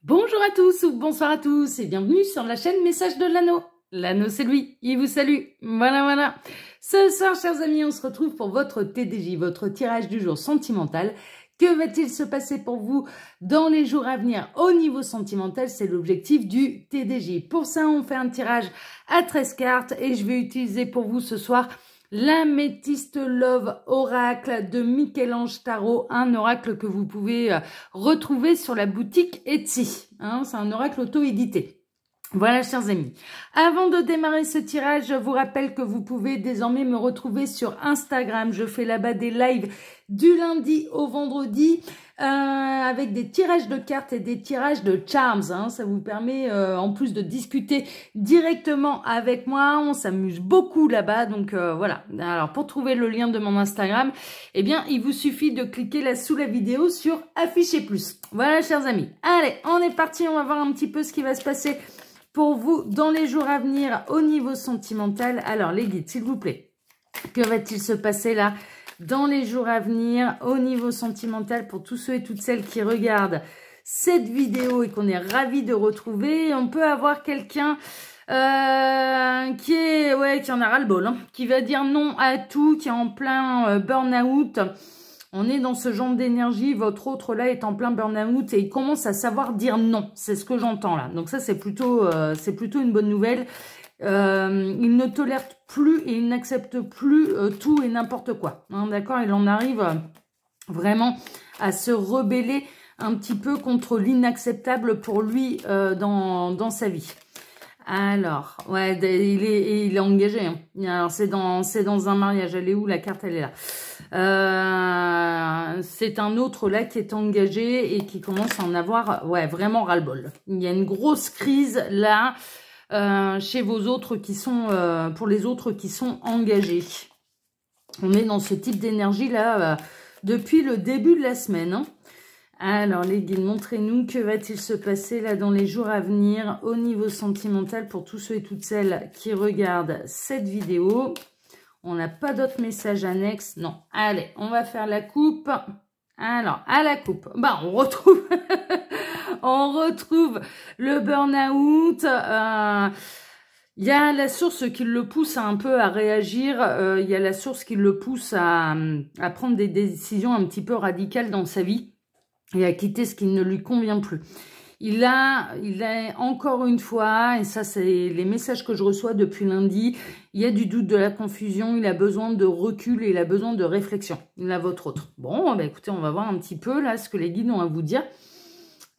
Bonjour à tous ou bonsoir à tous et bienvenue sur la chaîne Message de l'Anneau. L'Anneau c'est lui, il vous salue. Voilà. Ce soir, chers amis, on se retrouve pour votre TDJ, votre tirage du jour sentimental. Que va-t-il se passer pour vous dans les jours à venir au niveau sentimental? C'est l'objectif du TDJ. Pour ça, on fait un tirage à 13 cartes et je vais utiliser pour vous ce soir l'Améthyste Love Oracle de Michel-Ange Tarot, un oracle que vous pouvez retrouver sur la boutique Etsy. C'est un oracle auto-édité. Voilà, chers amis. Avant de démarrer ce tirage, je vous rappelle que vous pouvez désormais me retrouver sur Instagram. Je fais là-bas des lives du lundi au vendredi avec des tirages de cartes et des tirages de charms. Ça vous permet en plus de discuter directement avec moi. On s'amuse beaucoup là-bas. Donc voilà. Alors pour trouver le lien de mon Instagram, eh bien il vous suffit de cliquer là sous la vidéo sur afficher plus. Voilà, chers amis. Allez, on est parti. On va voir un petit peu ce qui va se passer pour vous dans les jours à venir au niveau sentimental. Alors les guides, s'il vous plaît, que va-t-il se passer là dans les jours à venir au niveau sentimental pour tous ceux et toutes celles qui regardent cette vidéo et qu'on est ravis de retrouver? On peut avoir quelqu'un qui en a ras-le-bol, qui va dire non à tout, qui est en plein burn-out. On est dans ce genre d'énergie, votre autre là est en plein burn-out et il commence à savoir dire non. C'est ce que j'entends là. Donc ça, c'est plutôt une bonne nouvelle. Il ne tolère plus et il n'accepte plus tout et n'importe quoi. D'accord? Il en arrive vraiment à se rebeller un petit peu contre l'inacceptable pour lui dans sa vie. Alors, ouais, il est engagé. Alors, c'est dans un mariage. Elle est où la carte? Elle est là. C'est un autre là qui est engagé et qui commence à en avoir, vraiment ras-le-bol. Il y a une grosse crise là chez vos autres qui sont, pour les autres qui sont engagés. On est dans ce type d'énergie là depuis le début de la semaine. Alors les guides, montrez-nous que va-t-il se passer là dans les jours à venir au niveau sentimental pour tous ceux et toutes celles qui regardent cette vidéo. On n'a pas d'autres messages annexes. Non. Allez, on va faire la coupe. Alors, à la coupe, on retrouve on retrouve le burn-out. Il y a la source qui le pousse un peu à réagir. Il y a la source qui le pousse à prendre des décisions un petit peu radicales dans sa vie et à quitter ce qui ne lui convient plus. Il a encore une fois, et ça c'est les messages que je reçois depuis lundi, il y a du doute, de la confusion, il a besoin de recul, il a besoin de réflexion. Il a votre autre. Bon, écoutez, on va voir un petit peu là ce que les guides ont à vous dire.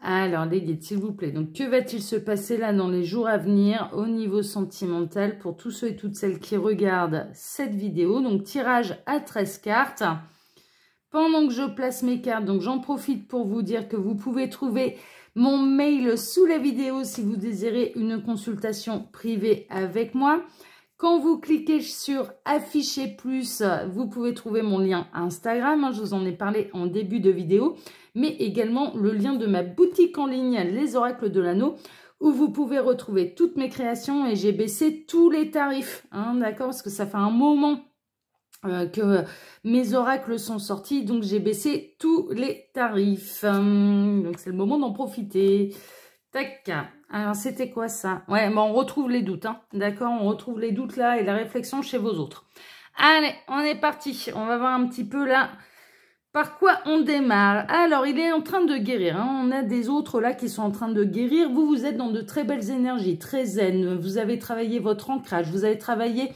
Alors les guides, s'il vous plaît, donc que va-t-il se passer là dans les jours à venir au niveau sentimental pour tous ceux et toutes celles qui regardent cette vidéo? Donc tirage à 13 cartes. Pendant que je place mes cartes, donc j'en profite pour vous dire que vous pouvez trouver mon mail sous la vidéo si vous désirez une consultation privée avec moi. Quand vous cliquez sur afficher plus, vous pouvez trouver mon lien Instagram. Je vous en ai parlé en début de vidéo, mais également le lien de ma boutique en ligne, Les Oracles de l'Anneau, où vous pouvez retrouver toutes mes créations et j'ai baissé tous les tarifs. D'accord? Parce que ça fait un moment que mes oracles sont sortis, donc j'ai baissé tous les tarifs. Donc c'est le moment d'en profiter. Tac. Alors c'était quoi ça? On retrouve les doutes, d'accord? On retrouve les doutes là et la réflexion chez vos autres. Allez, on est parti. On va voir un petit peu là par quoi on démarre. Alors il est en train de guérir. On a des autres là qui sont en train de guérir. Vous êtes dans de très belles énergies, très zen. Vous avez travaillé votre ancrage. Vous avez travaillé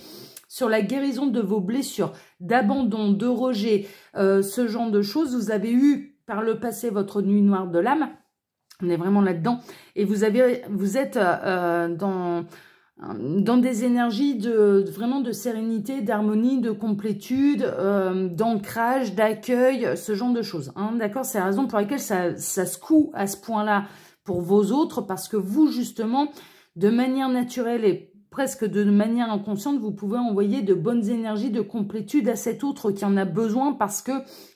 sur la guérison de vos blessures, d'abandon, de rejet, ce genre de choses. Vous avez eu par le passé votre nuit noire de l'âme. On est vraiment là-dedans. Et vous êtes dans des énergies vraiment de sérénité, d'harmonie, de complétude, d'ancrage, d'accueil, ce genre de choses. D'accord? C'est la raison pour laquelle ça secoue à ce point-là pour vos autres, parce que vous, justement, de manière naturelle et presque de manière inconsciente, vous pouvez envoyer de bonnes énergies de complétude à cet autre qui en a besoin parce que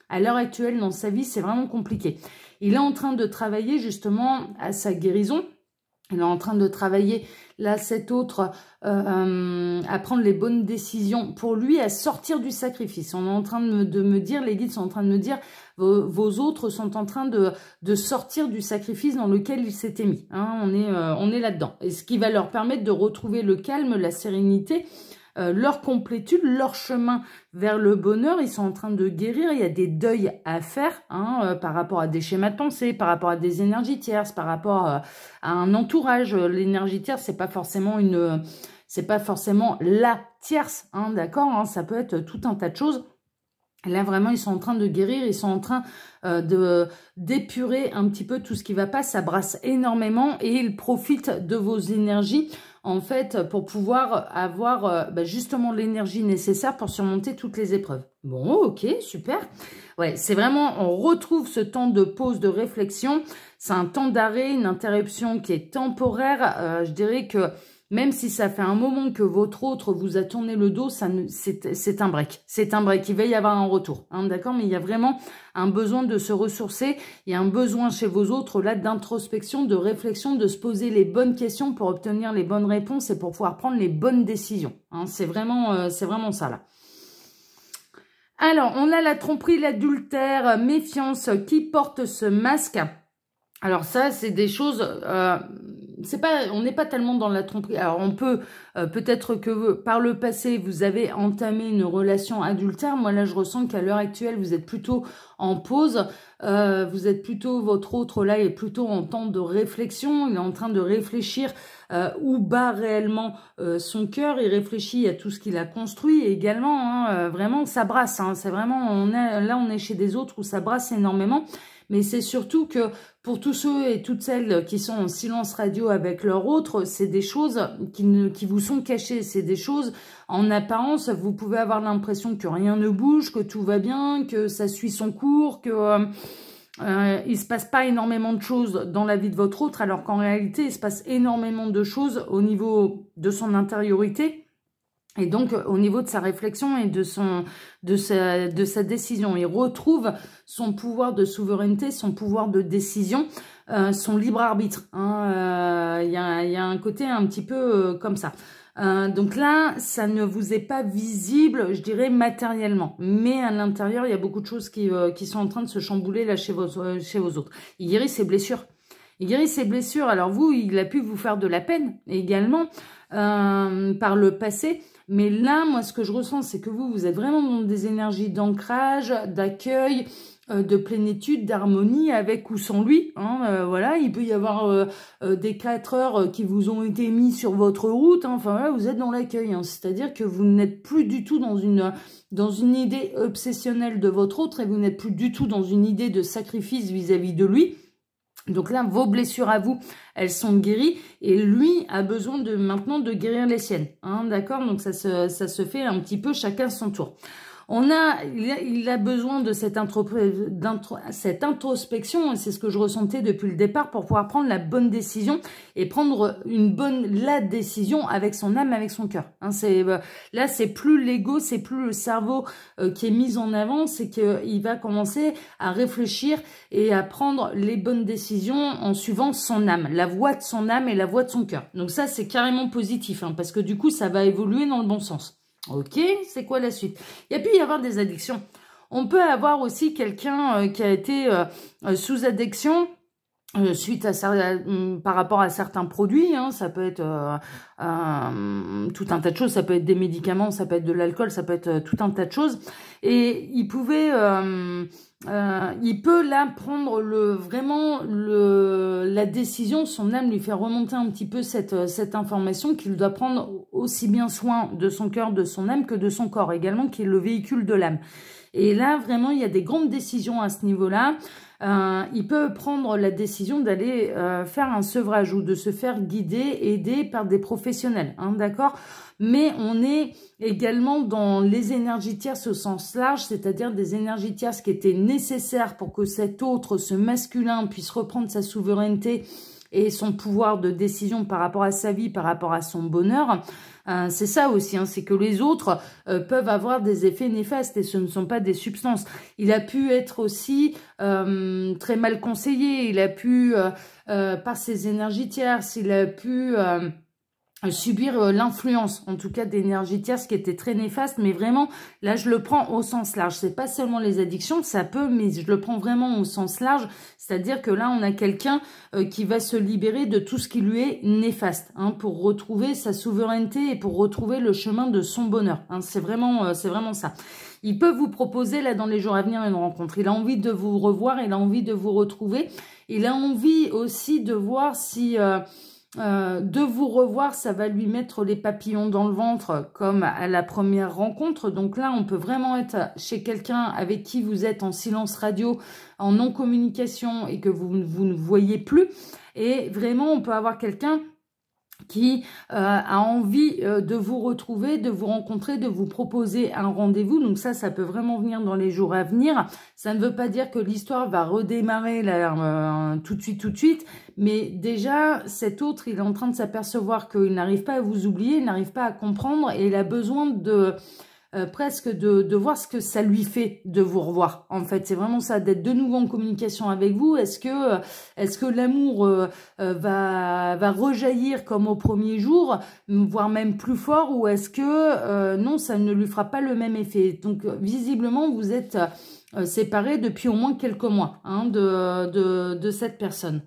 à l'heure actuelle dans sa vie, c'est vraiment compliqué. Il est en train de travailler justement à sa guérison Il est en train de travailler, là, cet autre, à prendre les bonnes décisions pour lui, à sortir du sacrifice. On est en train de me dire, les guides sont en train de me dire, vos autres sont en train de sortir du sacrifice dans lequel ils s'étaient mis. Hein, on est là-dedans. Et ce qui va leur permettre de retrouver le calme, la sérénité, leur complétude, leur chemin vers le bonheur. Ils sont en train de guérir. Il y a des deuils à faire hein, par rapport à des schémas de pensée, par rapport à des énergies tierces, par rapport à un entourage. L'énergie tierce, c'est pas forcément la tierce, hein, d'accord, hein, ça peut être tout un tas de choses. Là, vraiment, ils sont en train de guérir, ils sont en train d'épurer un petit peu tout ce qui va pas. Ça brasse énormément et ils profitent de vos énergies, en fait, pour pouvoir avoir justement l'énergie nécessaire pour surmonter toutes les épreuves. Bon, ok, super. Ouais, c'est vraiment, on retrouve ce temps de pause, de réflexion. C'est un temps d'arrêt, une interruption qui est temporaire. Je dirais que même si ça fait un moment que votre autre vous a tourné le dos, c'est un break. C'est un break. Il va y avoir un retour. Hein, d'accord? Mais il y a vraiment un besoin de se ressourcer. Il y a un besoin chez vos autres là d'introspection, de réflexion, de se poser les bonnes questions pour obtenir les bonnes réponses et pour pouvoir prendre les bonnes décisions. Hein, c'est vraiment ça là. Alors, on a la tromperie, l'adultère, méfiance qui porte ce masque. Alors ça, c'est des choses... on n'est pas tellement dans la tromperie. Alors on peut, peut-être que par le passé, vous avez entamé une relation adultère. Moi là, je ressens qu'à l'heure actuelle, vous êtes plutôt en pause. Votre autre là est plutôt en temps de réflexion. Il est en train de réfléchir où bat réellement son cœur. Il réfléchit à tout ce qu'il a construit également. Hein, vraiment, ça brasse. Hein, c'est vraiment, on est chez des autres où ça brasse énormément. Mais c'est surtout que pour tous ceux et toutes celles qui sont en silence radio avec leur autre, c'est des choses qui vous sont cachées. C'est des choses, en apparence, vous pouvez avoir l'impression que rien ne bouge, que tout va bien, que ça suit son cours, que il se passe pas énormément de choses dans la vie de votre autre, alors qu'en réalité, il se passe énormément de choses au niveau de son intériorité. Et donc, au niveau de sa réflexion et de sa décision, il retrouve son pouvoir de souveraineté, son pouvoir de décision, son libre arbitre. Hein, y a un côté un petit peu comme ça. Donc là, ça ne vous est pas visible, je dirais, matériellement. Mais à l'intérieur, il y a beaucoup de choses qui sont en train de se chambouler là chez vos autres. Il guérit ses blessures. Il guérit ses blessures. Alors vous, il a pu vous faire de la peine également par le passé. Mais là, moi, ce que je ressens, c'est que vous êtes vraiment dans des énergies d'ancrage, d'accueil, de plénitude, d'harmonie, avec ou sans lui. Hein, voilà, il peut y avoir des 4 heures qui vous ont été mis sur votre route. Hein, enfin, voilà, vous êtes dans l'accueil. Hein, c'est-à-dire que vous n'êtes plus du tout dans une idée obsessionnelle de votre autre et vous n'êtes plus du tout dans une idée de sacrifice vis-à-vis de lui. Donc là, vos blessures à vous, elles sont guéries et lui a besoin maintenant de guérir les siennes. Hein, d'accord? Donc ça se fait un petit peu chacun son tour. Il a besoin de cette introspection, et c'est ce que je ressentais depuis le départ, pour pouvoir prendre la bonne décision et prendre la décision avec son âme, avec son cœur. Hein, là, c'est plus l'ego, c'est plus le cerveau qui est mis en avant, c'est qu'il va commencer à réfléchir et à prendre les bonnes décisions en suivant son âme, la voix de son âme et la voix de son cœur. Donc ça, c'est carrément positif, hein, parce que du coup, ça va évoluer dans le bon sens. Ok, c'est quoi la suite? Il y a pu y avoir des addictions. On peut avoir aussi quelqu'un qui a été sous addiction suite à par rapport à certains produits. Hein, ça peut être tout un tas de choses. Ça peut être des médicaments, ça peut être de l'alcool, ça peut être tout un tas de choses. Et il peut là prendre la décision, son âme lui fait remonter un petit peu cette information qu'il doit prendre aussi bien soin de son cœur, de son âme que de son corps également, qui est le véhicule de l'âme. Et là, vraiment, il y a des grandes décisions à ce niveau-là. Il peut prendre la décision d'aller faire un sevrage ou de se faire guider, aider par des professionnels, hein, d'accord? Mais on est également dans les énergies tierces au sens large, c'est-à-dire des énergies tierces qui étaient nécessaires pour que cet autre, ce masculin, puisse reprendre sa souveraineté et son pouvoir de décision par rapport à sa vie, par rapport à son bonheur. C'est ça aussi, hein, c'est que les autres peuvent avoir des effets néfastes et ce ne sont pas des substances. Il a pu être aussi très mal conseillé, il a pu, par ses énergies tierces, il a pu... subir l'influence, en tout cas d'énergie tierce qui était très néfaste, mais vraiment, là, je le prends au sens large. C'est pas seulement les addictions, ça peut, mais je le prends vraiment au sens large, c'est-à-dire que là, on a quelqu'un qui va se libérer de tout ce qui lui est néfaste, hein, pour retrouver sa souveraineté et pour retrouver le chemin de son bonheur. Hein, c'est vraiment ça. Il peut vous proposer, là, dans les jours à venir, une rencontre. Il a envie de vous revoir, il a envie de vous retrouver. Il a envie aussi de voir si... de vous revoir, ça va lui mettre les papillons dans le ventre comme à la première rencontre. Donc là, on peut vraiment être chez quelqu'un avec qui vous êtes en silence radio, en non-communication et que vous ne voyez plus. Et vraiment, on peut avoir quelqu'un qui a envie de vous retrouver, de vous rencontrer, de vous proposer un rendez-vous. Donc ça peut vraiment venir dans les jours à venir. Ça ne veut pas dire que l'histoire va redémarrer là, tout de suite. Mais déjà, cet autre, il est en train de s'apercevoir qu'il n'arrive pas à vous oublier, il n'arrive pas à comprendre et il a besoin de... presque de voir ce que ça lui fait de vous revoir. En fait, c'est vraiment ça, d'être de nouveau en communication avec vous. Est-ce que l'amour va rejaillir comme au premier jour, voire même plus fort, ou est-ce que non, ça ne lui fera pas le même effet? Donc, visiblement, vous êtes séparés depuis au moins quelques mois, hein, de cette personne.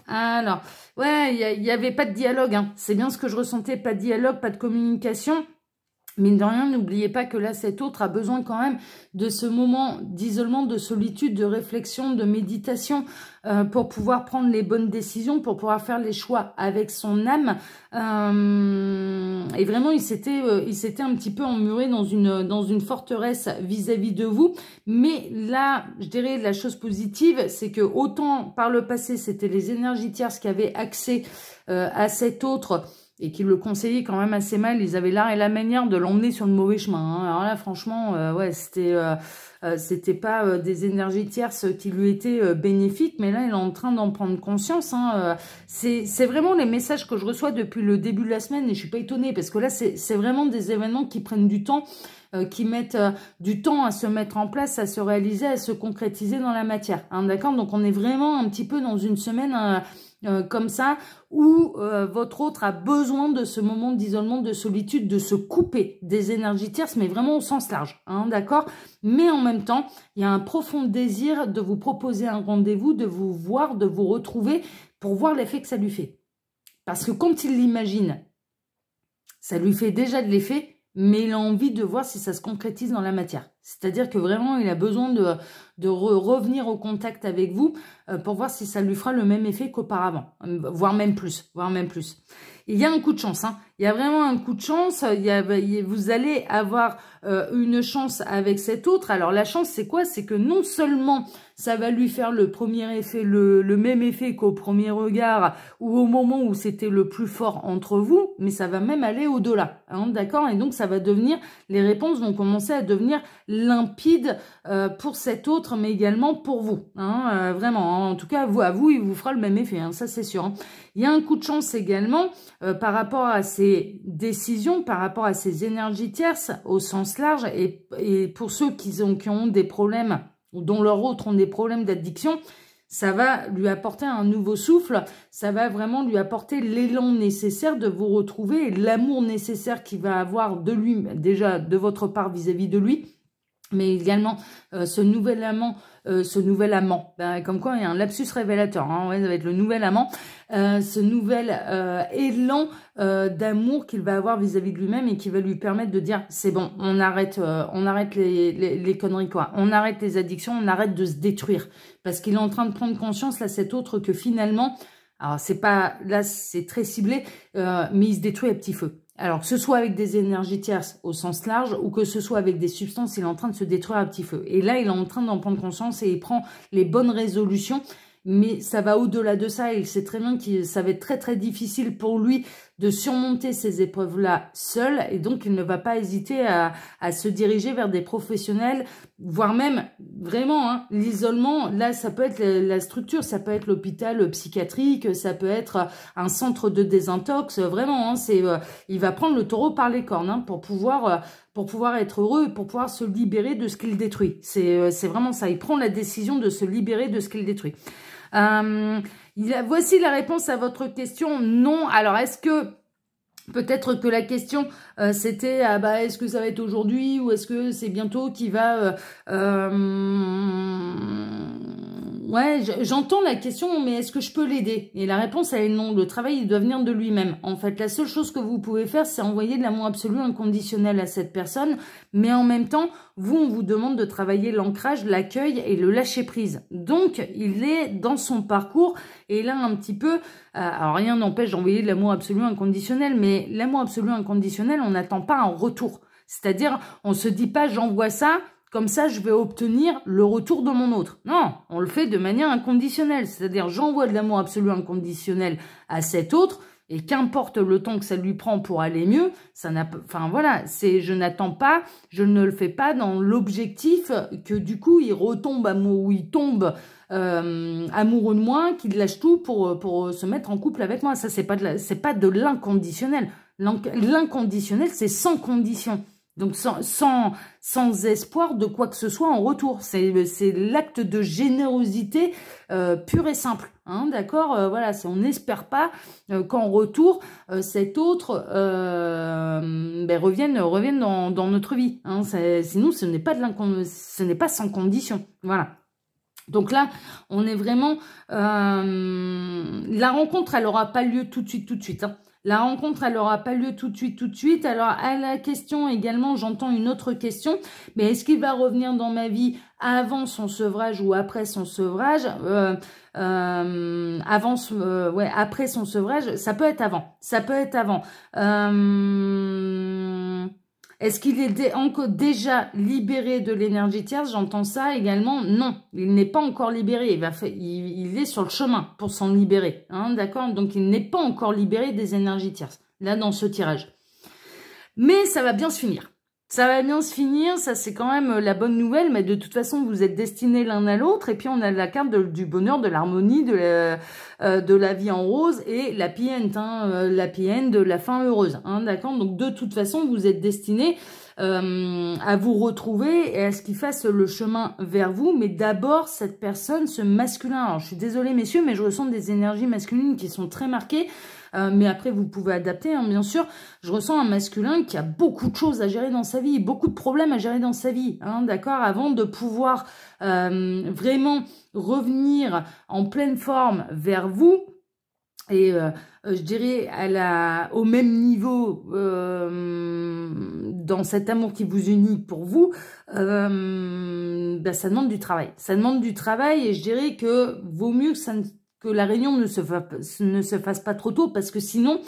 Alors, ouais, il y avait pas de dialogue, hein. C'est bien ce que je ressentais, pas de dialogue, pas de communication. Mine de rien, n'oubliez pas que là, cet autre a besoin quand même de ce moment d'isolement, de solitude, de réflexion, de méditation pour pouvoir prendre les bonnes décisions, pour pouvoir faire les choix avec son âme. Et vraiment, il s'était un petit peu emmuré dans une forteresse vis-à-vis de vous. Mais là, je dirais la chose positive, c'est que autant par le passé, c'était les énergies tierces qui avaient accès à cet autre et qui le conseillaient quand même assez mal. Ils avaient l'art et la manière de l'emmener sur le mauvais chemin. Hein. Alors là, franchement, ouais, c'était pas des énergies tierces qui lui étaient bénéfiques, mais là, il est en train d'en prendre conscience. Hein. C'est vraiment les messages que je reçois depuis le début de la semaine, et je suis pas étonnée, parce que là, c'est vraiment des événements qui prennent du temps, qui mettent du temps à se mettre en place, à se réaliser, à se concrétiser dans la matière. Hein, d'accord? Donc, on est vraiment un petit peu dans une semaine... comme ça, où votre autre a besoin de ce moment d'isolement, de solitude, de se couper des énergies tierces, mais vraiment au sens large, hein, d'accord? Mais en même temps, il y a un profond désir de vous proposer un rendez-vous, de vous voir, de vous retrouver, pour voir l'effet que ça lui fait. Parce que quand il l'imagine, ça lui fait déjà de l'effet, mais il a envie de voir si ça se concrétise dans la matière. C'est-à-dire que vraiment, il a besoin de revenir au contact avec vous pour voir si ça lui fera le même effet qu'auparavant, voire même plus, Il y a un coup de chance, hein. Il y a vraiment un coup de chance. Vous allez avoir une chance avec cet autre. Alors la chance, c'est quoi? C'est que non seulement ça va lui faire le premier effet, le même effet qu'au premier regard ou au moment où c'était le plus fort entre vous, mais ça va même aller au-delà, hein, d'accord? Et donc ça va devenir, les réponses vont commencer à devenir limpides pour cet autre, mais également pour vous, hein, vraiment. Hein, en tout cas, à vous, il vous fera le même effet, hein, ça c'est sûr. Hein. Il y a un coup de chance également par rapport à ces décisions, par rapport à ces énergies tierces au sens large, et pour ceux qui ont des problèmes, ou dont leurs autres ont des problèmes d'addiction, ça va lui apporter un nouveau souffle, ça va vraiment lui apporter l'élan nécessaire de vous retrouver, et l'amour nécessaire qu'il va avoir de lui, déjà de votre part vis-à-vis de lui, mais également ce nouvel amant, comme quoi il y a un lapsus révélateur, hein, ouais, ça va être le nouvel amant, ce nouvel élan d'amour qu'il va avoir vis-à-vis de lui-même, et qui va lui permettre de dire c'est bon, on arrête les conneries, quoi, on arrête les addictions, on arrête de se détruire, parce qu'il est en train de prendre conscience là, cet autre, que finalement, alors c'est pas, là c'est très ciblé, mais il se détruit à petit feu. Alors, que ce soit avec des énergies tierces au sens large, ou que ce soit avec des substances, il est en train de se détruire à petit feu. Et là, il est en train d'en prendre conscience et il prend les bonnes résolutions. Mais ça va au-delà de ça. Il sait très bien que ça va être très, très difficile pour lui de surmonter ces épreuves-là seul, et donc il ne va pas hésiter à se diriger vers des professionnels, voire même vraiment hein, l'isolement. Là, ça peut être la structure, ça peut être l'hôpital psychiatrique, ça peut être un centre de désintox. Vraiment, hein, il va prendre le taureau par les cornes hein, pour pouvoir être heureux, pour pouvoir se libérer de ce qu'il détruit. C'est vraiment ça. Il prend la décision de se libérer de ce qu'il détruit. Voici la réponse à votre question. Non. Alors, est-ce que peut-être que la question c'était est-ce que ça va être aujourd'hui ou est-ce que c'est bientôt qui va ouais, j'entends la question, mais est-ce que je peux l'aider? Et la réponse, elle est non. Le travail, il doit venir de lui-même. En fait, la seule chose que vous pouvez faire, c'est envoyer de l'amour absolu inconditionnel à cette personne. Mais en même temps, on vous demande de travailler l'ancrage, l'accueil et le lâcher-prise. Donc, il est dans son parcours. Et là, un petit peu... alors, rien n'empêche d'envoyer de l'amour absolu inconditionnel. Mais l'amour absolu inconditionnel, on n'attend pas un retour. C'est-à-dire, on se dit pas, j'envoie ça... Comme ça, je vais obtenir le retour de mon autre. Non, on le fait de manière inconditionnelle. C'est-à-dire, j'envoie de l'amour absolu inconditionnel à cet autre, et qu'importe le temps que ça lui prend pour aller mieux, ça n'a, enfin voilà, je n'attends pas, je ne le fais pas dans l'objectif que du coup, il retombe amoureux, ou il tombe amoureux de moi, qu'il lâche tout pour se mettre en couple avec moi. Ça, c'est pas de l'inconditionnel. L'inconditionnel, c'est sans condition. Donc, sans espoir de quoi que ce soit en retour. C'est l'acte de générosité pur et simple. Hein, d'accord, voilà, on n'espère pas qu'en retour, cet autre revienne dans notre vie. Hein, sinon, ce n'est pas sans condition. Voilà. Donc là, on est vraiment... la rencontre, elle n'aura pas lieu tout de suite. Hein. La rencontre, elle n'aura pas lieu tout de suite. Alors, à la question également, j'entends une autre question. Mais est-ce qu'il va revenir dans ma vie avant son sevrage ou après son sevrage après son sevrage, ça peut être avant. Est-ce qu'il est déjà libéré de l'énergie tierce? J'entends ça également. Non, il n'est pas encore libéré. Il est sur le chemin pour s'en libérer. Hein, d'accord? Donc, il n'est pas encore libéré des énergies tierces, là, dans ce tirage. Mais ça va bien se finir. Ça va bien se finir, ça c'est quand même la bonne nouvelle, mais de toute façon vous êtes destinés l'un à l'autre, et puis on a la carte du bonheur, de l'harmonie, de la vie en rose, et l'happy end, hein, l'happy end, de la fin heureuse, hein, d'accord? Donc de toute façon vous êtes destinés à vous retrouver et à ce qu'il fasse le chemin vers vous, mais d'abord cette personne, ce masculin, alors je suis désolée messieurs, mais je ressens des énergies masculines qui sont très marquées, mais après vous pouvez adapter hein, bien sûr. Je ressens un masculin qui a beaucoup de choses à gérer dans sa vie, beaucoup de problèmes à gérer dans sa vie, hein, d'accord, avant de pouvoir vraiment revenir en pleine forme vers vous. Et je dirais au même niveau dans cet amour qui vous unit pour vous, ça demande du travail. Ça demande du travail, et je dirais que vaut mieux que la réunion ne se fasse pas trop tôt, parce que sinon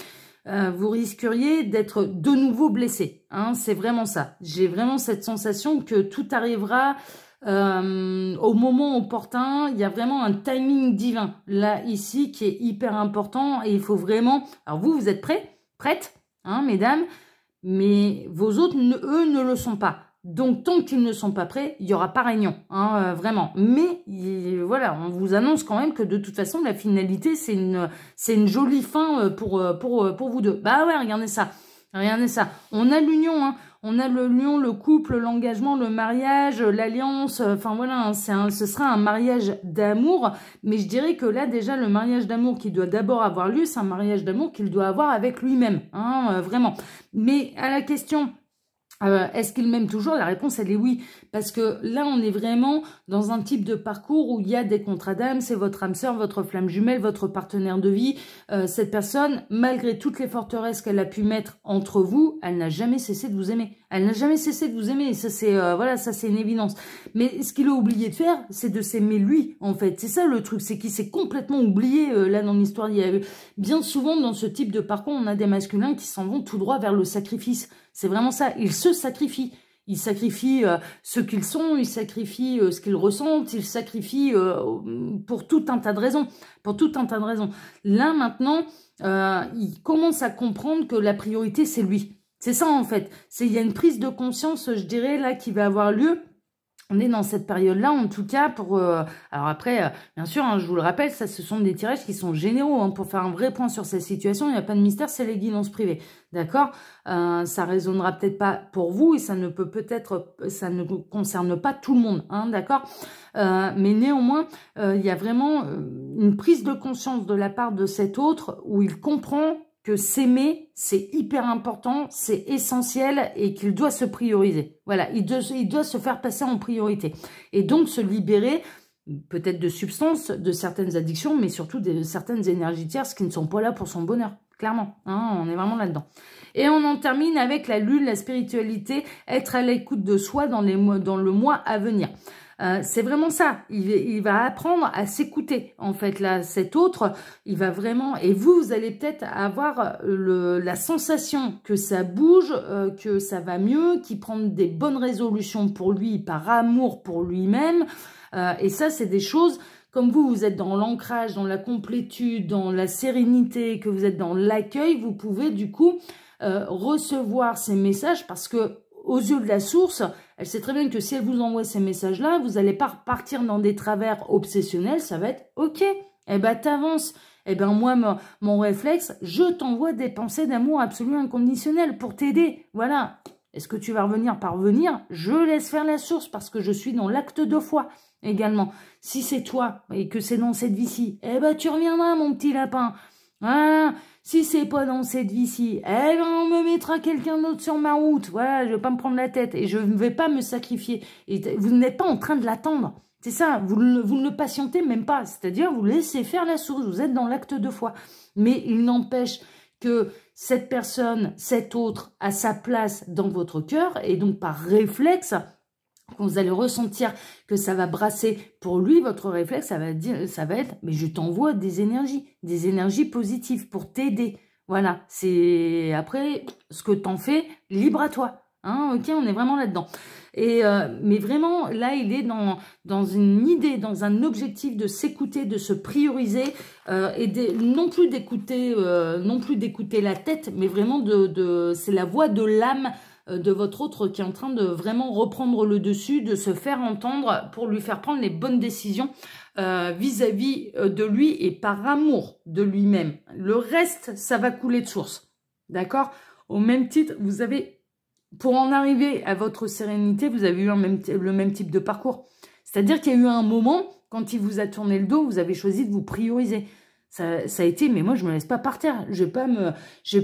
vous risqueriez d'être de nouveau blessé. Hein, c'est vraiment ça. J'ai vraiment cette sensation que tout arrivera au moment opportun. Il y a vraiment un timing divin là ici qui est hyper important, et il faut vraiment... Alors vous êtes prêtes, hein, mesdames, mais vos autres, eux, ne le sont pas. Donc, tant qu'ils ne sont pas prêts, il n'y aura pas réunion, hein, vraiment. Mais, voilà, on vous annonce quand même que de toute façon, la finalité, c'est une jolie fin pour vous deux. Bah ouais, regardez ça. Regardez ça. On a l'union, hein. On a l'union, le couple, l'engagement, le mariage, l'alliance. Enfin, voilà, hein, ce sera un mariage d'amour. Mais je dirais que là, déjà, le mariage d'amour qui doit d'abord avoir lieu, c'est un mariage d'amour qu'il doit avoir avec lui-même, hein, vraiment. Mais à la question... est-ce qu'il m'aime toujours? La réponse, elle est oui. Parce que là, on est vraiment dans un type de parcours où il y a des contrats d'âme. C'est votre âme sœur, votre flamme jumelle, votre partenaire de vie. Cette personne, malgré toutes les forteresses qu'elle a pu mettre entre vous, elle n'a jamais cessé de vous aimer. Elle n'a jamais cessé de vous aimer. Et ça, c'est voilà, ça, c'est une évidence. Mais ce qu'il a oublié de faire, c'est de s'aimer lui, en fait. C'est ça le truc. C'est qu'il s'est complètement oublié, là, dans l'histoire. Il y a eu bien souvent, dans ce type de parcours, on a des masculins qui s'en vont tout droit vers le sacrifice. C'est vraiment ça. Ils se sacrifient. Ils sacrifient ce qu'ils sont, ils sacrifient ce qu'ils ressentent, ils sacrifient pour tout un tas de raisons. Pour tout un tas de raisons. Là, maintenant, ils commencent à comprendre que la priorité, c'est lui. C'est ça, en fait. Il y a une prise de conscience, je dirais, là, qui va avoir lieu. On est dans cette période-là, en tout cas, pour... alors après, bien sûr, hein, je vous le rappelle, ça, ce sont des tirages qui sont généraux. Hein, pour faire un vrai point sur cette situation, il n'y a pas de mystère, c'est les guidances privées. D'accord, ça résonnera peut-être pas pour vous et ça ne concerne pas tout le monde. Hein, d'accord, mais néanmoins, il y a vraiment une prise de conscience de la part de cet autre où il comprend que s'aimer, c'est hyper important, c'est essentiel et qu'il doit se prioriser. Voilà, il doit se faire passer en priorité. Et donc se libérer peut-être de substances, de certaines addictions, mais surtout de certaines énergies tierces qui ne sont pas là pour son bonheur. Clairement, hein, on est vraiment là-dedans. Et on en termine avec la lune, la spiritualité, être à l'écoute de soi dans le mois à venir. C'est vraiment ça, il va apprendre à s'écouter, en fait, là, cet autre, il va vraiment, et vous allez peut-être avoir la sensation que ça bouge, que ça va mieux, qu'il prend des bonnes résolutions pour lui, par amour pour lui-même, et ça, c'est des choses, comme vous êtes dans l'ancrage, dans la complétude, dans la sérénité, que vous êtes dans l'accueil, vous pouvez, du coup, recevoir ces messages, parce que, aux yeux de la source, elle sait très bien que si elle vous envoie ces messages-là, vous n'allez pas repartir dans des travers obsessionnels, ça va être « Ok, eh ben t'avances. Eh ben moi, mon réflexe, je t'envoie des pensées d'amour absolu inconditionnel pour t'aider. Voilà. Est-ce que tu vas revenir par venir? Je laisse faire la source parce que je suis dans l'acte de foi également. Si c'est toi et que c'est dans cette vie-ci, eh ben tu reviendras mon petit lapin. Voilà. Si c'est pas dans cette vie-ci, eh ben on me mettra quelqu'un d'autre sur ma route. Voilà, je vais pas me prendre la tête et je ne vais pas me sacrifier. Et vous n'êtes pas en train de l'attendre. C'est ça, vous ne le patientez même pas. C'est-à-dire, vous laissez faire la source, vous êtes dans l'acte de foi. Mais il n'empêche que cette personne, cet autre, a sa place dans votre cœur et donc par réflexe, quand vous allez ressentir que ça va brasser pour lui, votre réflexe, ça va être, mais je t'envoie des énergies positives pour t'aider. Voilà, c'est après, ce que t'en fais, libre à toi. Hein, ok, on est vraiment là-dedans. Et mais vraiment, là, il est dans une idée, dans un objectif de s'écouter, de se prioriser, et non plus d'écouter la tête, mais vraiment c'est la voix de l'âme de votre autre qui est en train de vraiment reprendre le dessus, de se faire entendre pour lui faire prendre les bonnes décisions vis-à-vis de lui et par amour de lui-même. Le reste, ça va couler de source. D'accord? Au même titre, vous avez, pour en arriver à votre sérénité, vous avez eu le même type de parcours. C'est-à-dire qu'il y a eu un moment, quand il vous a tourné le dos, vous avez choisi de vous prioriser. Ça a été, mais moi, je me laisse pas par terre. Je vais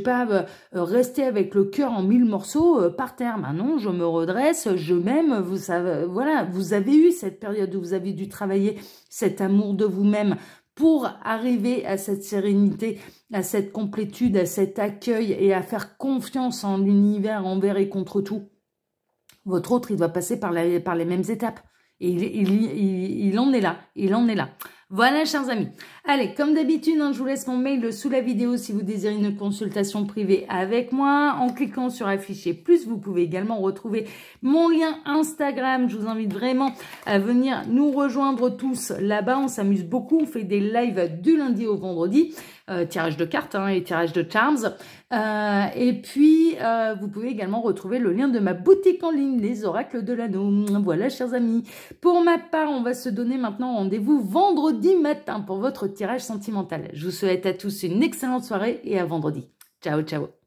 pas rester avec le cœur en 1000 morceaux par terre. Maintenant, je me redresse, je m'aime. Vous savez, voilà, vous avez eu cette période où vous avez dû travailler cet amour de vous-même pour arriver à cette sérénité, à cette complétude, à cet accueil et à faire confiance en l'univers envers et contre tout. Votre autre, il va passer par les mêmes étapes. Et il en est là. Il en est là. Voilà, chers amis. Allez, comme d'habitude, hein, je vous laisse mon mail sous la vidéo si vous désirez une consultation privée avec moi. En cliquant sur afficher plus, vous pouvez également retrouver mon lien Instagram. Je vous invite vraiment à venir nous rejoindre tous là-bas. On s'amuse beaucoup. On fait des lives du lundi au vendredi. Tirage de cartes et tirage de charms. Et puis, vous pouvez également retrouver le lien de ma boutique en ligne, les oracles de l'anneau. Voilà, chers amis. Pour ma part, on va se donner maintenant rendez-vous vendredi matin pour votre tirage sentimental. Je vous souhaite à tous une excellente soirée et à vendredi. Ciao, ciao.